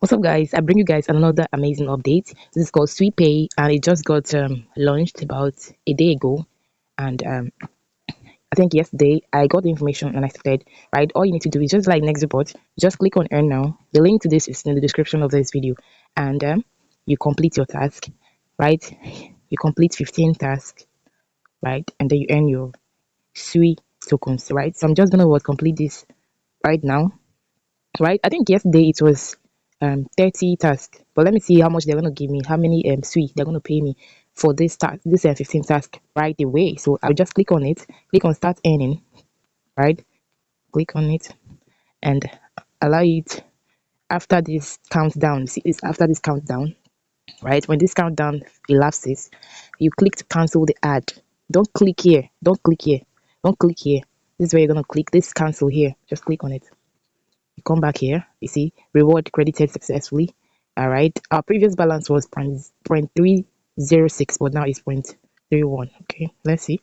What's up, guys? I bring you guys another amazing update. This is called Suipay, and it just got launched about a day ago. And I think yesterday I got the information and I started. Right, all you need to do is just like next report, just click on Earn Now. The link to this is in the description of this video, and you complete your task. Right, you complete 15 tasks. Right, and then you earn your Sui tokens. Right, so I'm just gonna complete this right now. Right, I think yesterday it was 30 tasks, but let me see how much they're going to give me, how many sui they're going to pay me for this task, this 15 task right away. So I'll just click on it, click on start earning. Right, click on it and allow it. After this countdown, see this, after this countdown, right, when this countdown elapses, you click to cancel the ad. Don't click here, don't click here, don't click here. This is where you're going to click this cancel here. Just click on it. You come back here, you see reward credited successfully. All right, our previous balance was 0.306, but now it's 0.31. Okay, let's see.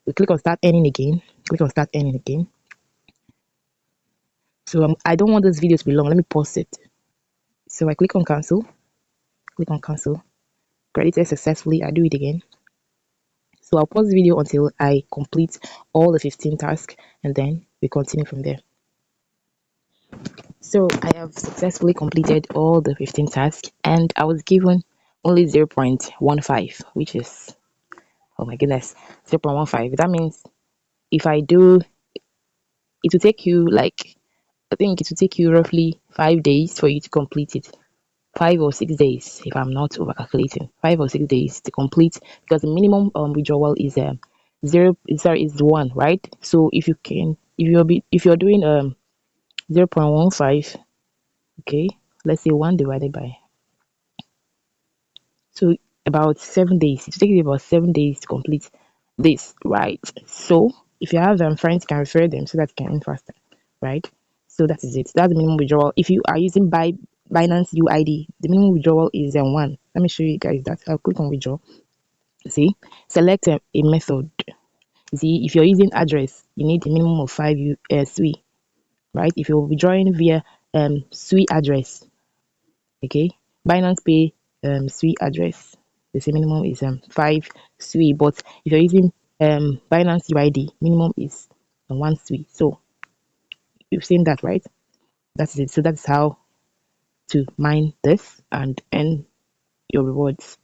We click on start earning again, click on start earning again. So I don't want this video to be long. Let me pause it. So I click on cancel, click on cancel, credited successfully. I do it again. So I'll pause the video until I complete all the 15 tasks, and then we continue from there. So I have successfully completed all the 15 tasks, and I was given only 0.15, which is, oh my goodness, 0.15. That means if I do, it will take you like, I think it will take you roughly 5 days for you to complete it. 5 or 6 days, if I'm not over calculating. 5 or 6 days to complete, because the minimum withdrawal is zero. Sorry, is one, right? So if you can, if you're doing 0.15, okay, let's say 1 divided by, so about 7 days. It takes you about 7 days to complete this, right? So if you have friends, you can refer them so that you can earn faster, right? So that is it. That's the minimum withdrawal. If you are using Binance UID, the minimum withdrawal is one. Let me show you guys that. I'll click on withdraw. See, select a method. See, if you're using address, you need a minimum of 5 SUI, right? If you're withdrawing via SUI address, okay, Binance Pay SUI address, the same minimum is 5 SUI, but if you're using Binance UID, minimum is 1 SUI. So you've seen that, right? That's it. So that's how to mine this and earn your rewards.